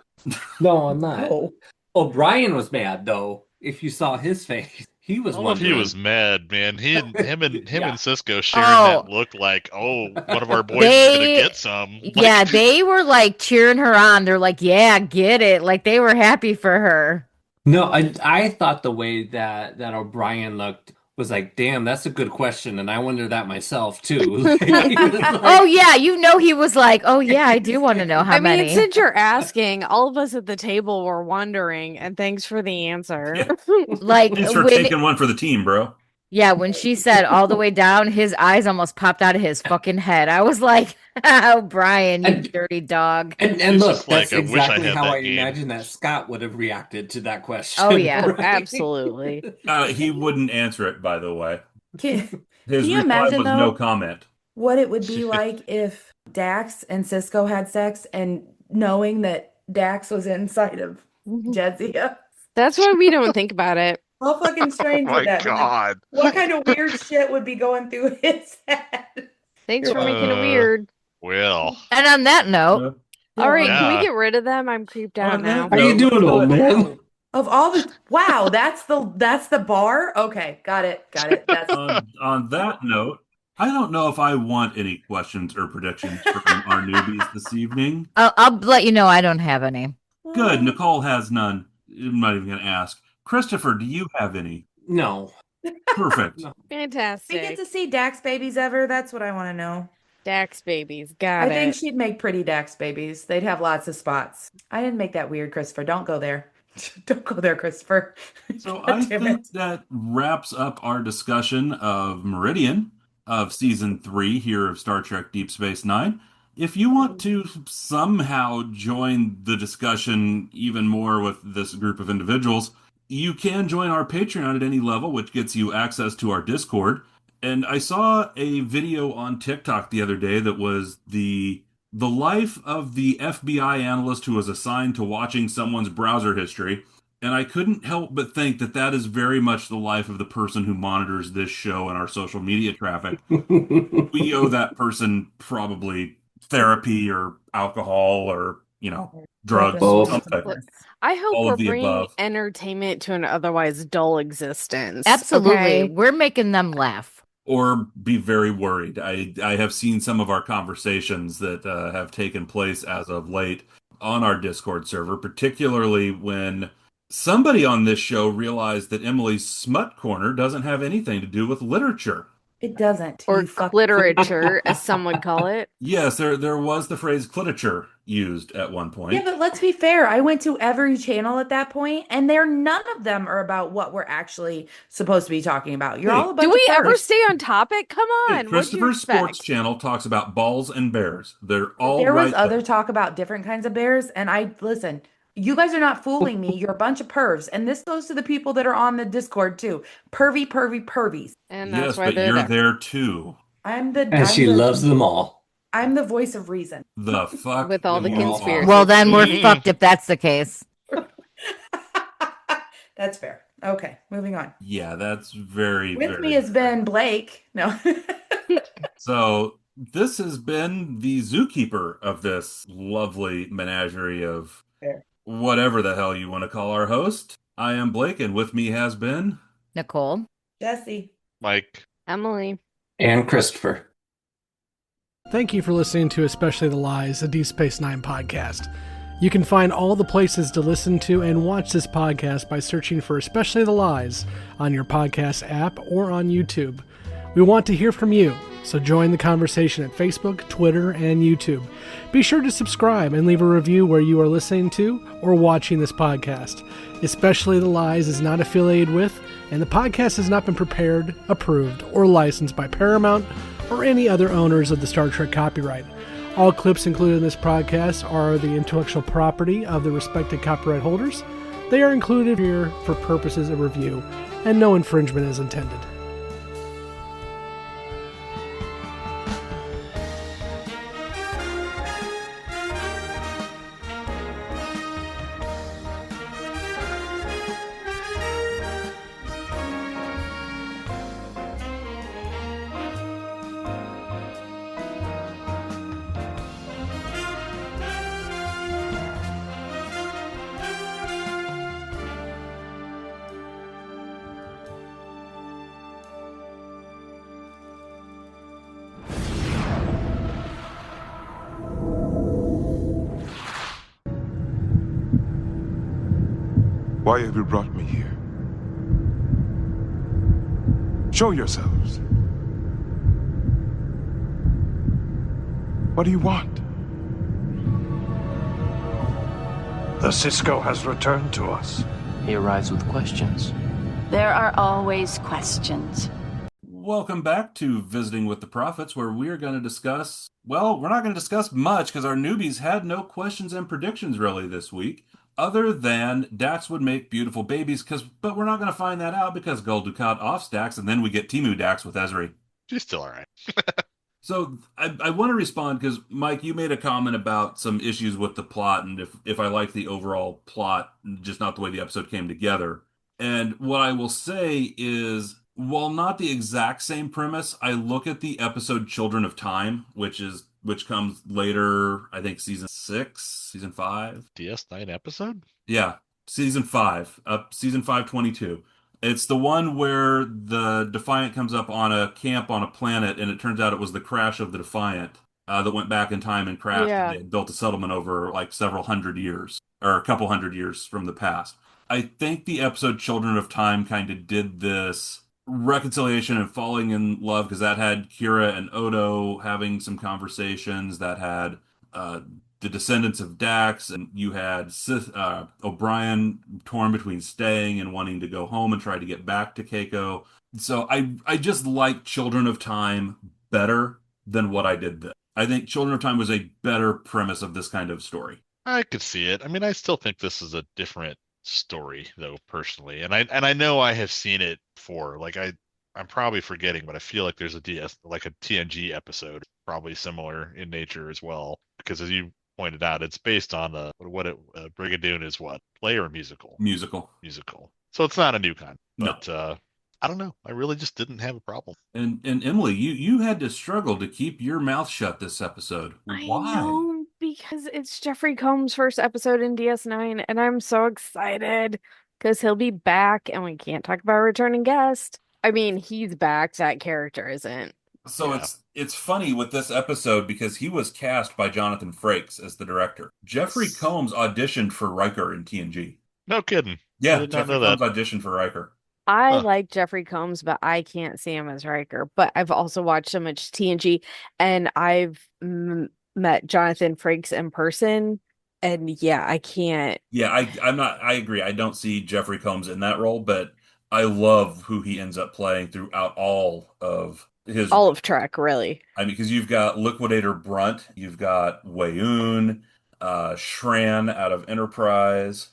I'm not. No. O'Brien was mad though. If you saw his face, he was. I don't know if he was mad, man. Him and Cisco sharing that look like, oh, one of our boys is gonna get some. Yeah, they were like cheering her on. They're like, yeah, get it. Like they were happy for her. No, I thought the way that O'Brien looked was like, damn, that's a good question, and I wonder that myself too. Like, oh yeah, he was like, oh yeah, I do want to know how many. I mean, since you're asking, all of us at the table were wondering, and thanks for the answer. Yeah. Like, thanks for taking one for the team, bro. Yeah, when she said all the way down, his eyes almost popped out of his fucking head. I was like, oh, Brian, you dirty dog. And look, that's like, exactly how I imagine that Scott would have reacted to that question. Oh, yeah, right? Absolutely. He wouldn't answer it, by the way. Can His you reply imagine, was though, no comment. what it would be like if Dax and Cisco had sex and knowing that Dax was inside of Jessi? That's why we don't think about it. How fucking strange would that be? God. What kind of weird shit would be going through his head? Thanks for making it weird. Well. And on that note, all right, can we get rid of them? I'm creeped out now. How you doing, old man? Of all the that's the bar. Okay, got it. That's on that note, I don't know if I want any questions or predictions from our newbies this evening. I'll let you know I don't have any. Good. Nicole has none. I'm not even going to ask. Christopher, do you have any? No. Perfect. We get Fantastic. to see Dax babies ever? That's what I want to know. Dax babies. Got I it. think she'd make pretty Dax babies. They'd have lots of spots. I didn't make that weird, Christopher. Don't go there. Don't go there, Christopher. So God I damn think it. that wraps up our discussion of Meridian of season 3 here of Star Trek Deep Space Nine. If you want to somehow join the discussion even more with this group of individuals, you can join our Patreon at any level, which gets you access to our Discord. And I saw a video on TikTok the other day that was the life of the FBI analyst who was assigned to watching someone's browser history. And I couldn't help but think that that is very much the life of the person who monitors this show and our social media traffic. We owe that person probably therapy or alcohol or, drugs, Both. something. I hope All we're of the bringing above. entertainment to an otherwise dull existence. Absolutely. Okay? We're making them laugh. Or be very worried. I have seen some of our conversations that have taken place as of late on our Discord server, particularly when somebody on this show realized that Emily's smut corner doesn't have anything to do with literature. It doesn't. Or You fuck. cliterature, as some would call it. Yes, there was the phrase cliterature used at one point. Yeah, but let's be fair. I went to every channel at that point, and none of them are about what we're actually supposed to be talking about. You're Hey, all about Do we ever stay on topic? Come on. Hey, What'd you Christopher's Sports expect? channel talks about balls and bears. They're all There was right other there. talk about different kinds of bears, and listen, you guys are not fooling me. You're a bunch of pervs, and this goes to the people that are on the Discord too. Pervy, pervy, pervies. And Yes, that's why but they're you're there. there too. And she loves them all. I'm the voice of reason. The fuck? With all the am I? conspiracy. Well, then we're fucked if that's the case. That's fair. Okay, moving on. Yeah, that's very, With very me has been Blake. No. So this has been the zookeeper of this lovely menagerie of Fair. whatever the hell you want to call our host. I am Blake, and with me has been Nicole. Jessi. Mike. Emily. And Christopher. Thank you for listening to Especially the Lies, a Deep Space Nine podcast. You can find all the places to listen to and watch this podcast by searching for Especially the Lies on your podcast app or on YouTube. We want to hear from you, so join the conversation at Facebook, Twitter, and YouTube. Be sure to subscribe and leave a review where you are listening to or watching this podcast. Especially the Lies is not affiliated with, and the podcast has not been prepared, approved, or licensed by Paramount or any other owners of the Star Trek copyright. All clips included in this podcast are the intellectual property of the respective copyright holders. They are included here for purposes of review, and no infringement is intended. Why have you brought me here? Show yourselves. What do you want? The Cisco has returned to us. He arrives with questions. There are always questions. Welcome back to Visiting with the Prophets, where we're going to discuss, well, we're not going to discuss much because our newbies had no questions and predictions really this week, other than Dax would make beautiful babies, but we're not going to find that out because Gul Dukat off-stacks, and then we get Timu Dax with Ezri. She's still all right. So I want to respond because, Mike, you made a comment about some issues with the plot and if I like the overall plot, just not the way the episode came together. And what I will say is, while not the exact same premise, I look at the episode Children of Time, which comes later, I think season 5. DS9 episode? Yeah, season 5, season 522. It's the one where the Defiant comes up on a camp on a planet, and it turns out it was the crash of the Defiant that went back in time and crashed. Yeah. And they had built a settlement over like several hundred years, or a couple hundred years from the past. I think the episode Children of Time kind of did this reconciliation and falling in love, because that had Kira and Odo having some conversations, that had uh, the descendants of Dax, and you had O'Brien torn between staying and wanting to go home and try to get back to Keiko. So I just like Children of Time better than what I did then. I think Children of Time was a better premise of this kind of story. I could see it. I mean, I still think this is a different story, though, personally. And I know I have seen it before. Like I'm probably forgetting, but I feel like there's a TNG episode, probably similar in nature as well. Because as you pointed out, it's based on Brigadoon is what? Play or musical? Musical. Musical. So it's not a new kind. No. But I don't know. I really just didn't have a problem. And Emily, you had to struggle to keep your mouth shut this episode. Why? I know, because it's Jeffrey Combs' first episode in DS9, and I'm so excited because he'll be back, and we can't talk about returning guest. I mean, he's back. That character isn't. So it's funny with this episode because he was cast by Jonathan Frakes as the director. Jeffrey Combs auditioned for Riker in TNG. No kidding. Yeah, I did not Jeffrey know Combs that. auditioned for Riker. I like Jeffrey Combs, but I can't see him as Riker. But I've also watched so much TNG, and I've met Jonathan Frakes in person, and yeah, I can't. Yeah, I agree. I don't see Jeffrey Combs in that role, but I love who he ends up playing throughout all of Trek, really. I mean, because you've got Liquidator Brunt, you've got Wayoon, Shran out of Enterprise.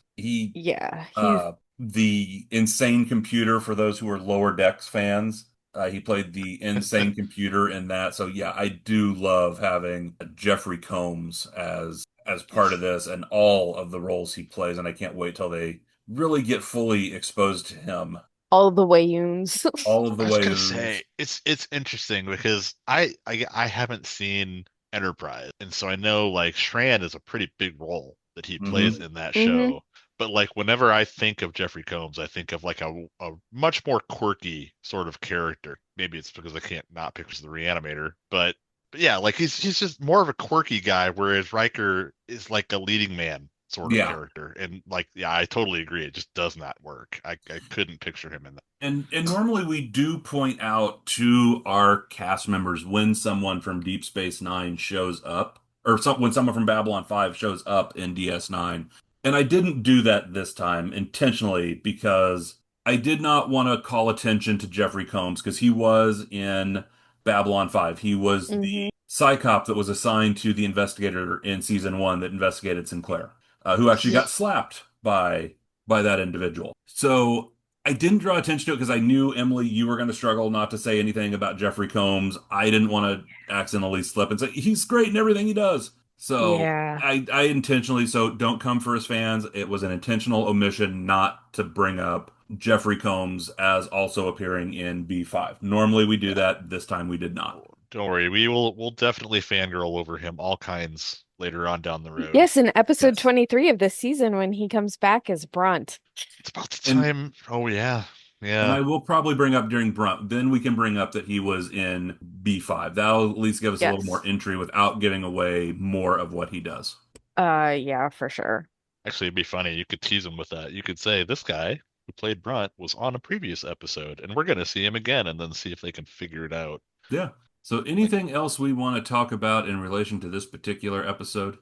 The Insane Computer, for those who are Lower Decks fans. He played the Insane Computer in that. So yeah, I do love having Jeffrey Combs as part of this and all of the roles he plays, and I can't wait till they really get fully exposed to him. All the Wayoons. All of the I was Wayoons. gonna say it's interesting because I haven't seen Enterprise, and so I know like Shran is a pretty big role that he plays in that show. But like whenever I think of Jeffrey Combs, I think of like a much more quirky sort of character. Maybe it's because I can't not picture the Reanimator, but yeah, like he's just more of a quirky guy, whereas Riker is like a leading man sort of character. And like, yeah, I totally agree. It just does not work. I couldn't picture him in that. And normally we do point out to our cast members when someone from Deep Space Nine shows up, or when someone from Babylon 5 shows up in DS9. And I didn't do that this time intentionally because I did not want to call attention to Jeffrey Combs because he was in Babylon 5. He was the psychop that was assigned to the investigator in season 1 that investigated Sinclair, who actually got slapped by that individual. So I didn't draw attention to it because I knew, Emily, you were going to struggle not to say anything about Jeffrey Combs. I didn't want to accidentally slip and say, he's great in everything he does. So I intentionally, so don't come for his fans. It was an intentional omission not to bring up Jeffrey Combs as also appearing in B5. Normally we do that. This time we did not. Don't worry. We'll definitely fangirl over him all kinds later on down the road. Yes, in episode 23 of this season when he comes back as Brunt. It's about the time. Oh yeah. Yeah. And I will probably bring up during Brunt. Then we can bring up that he was in B5. That'll at least give us a little more entry without giving away more of what he does. Yeah, for sure. Actually, it'd be funny. You could tease him with that. You could say, this guy who played Brunt was on a previous episode, and we're going to see him again, and then see if they can figure it out. Yeah. So anything else we want to talk about in relation to this particular episode?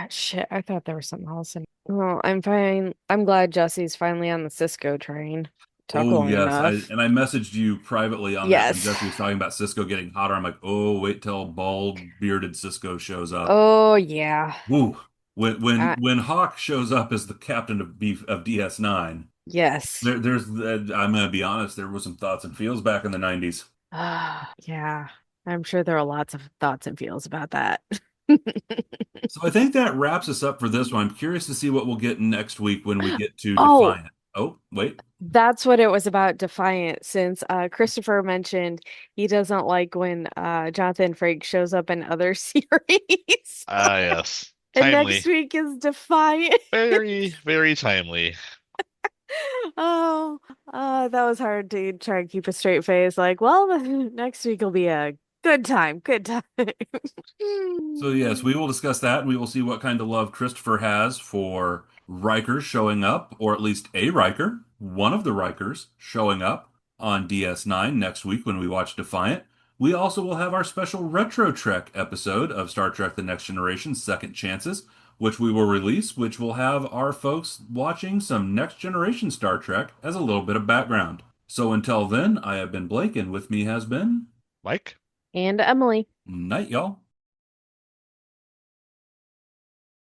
Shit, I thought there was something else. Well, I'm fine. I'm glad Jessi's finally on the Cisco train. Oh, yes. I messaged you privately on that when Jessi was talking about Cisco getting hotter. I'm like, oh, wait till bald bearded Cisco shows up. Oh, yeah. Woo. When Hawk shows up as the captain of DS9. Yes. There's I'm going to be honest, there was some thoughts and feels back in the 90s. Yeah. I'm sure there are lots of thoughts and feels about that. So I think that wraps us up for this one. I'm curious to see what we'll get next week when we get to Defiant. Oh, wait. That's what it was about, Defiant, since Christopher mentioned he doesn't like when Jonathan Frakes shows up in other series. Yes. And Timely. next week is Defiant. Very, very timely. Oh, that was hard to try and keep a straight face. Like, well, next week will be a good time. Good time. So yes, we will discuss that, and we will see what kind of love Christopher has for Riker showing up, or at least a Riker, one of the Rikers showing up On DS9 next week when we watch Defiant, we also will have our special Retro Trek episode of Star Trek The Next Generation Second Chances, which we will release, which will have our folks watching some Next Generation Star Trek as a little bit of background. So until then, I have been Blake, and with me has been... Mike? And Emily. Night, y'all.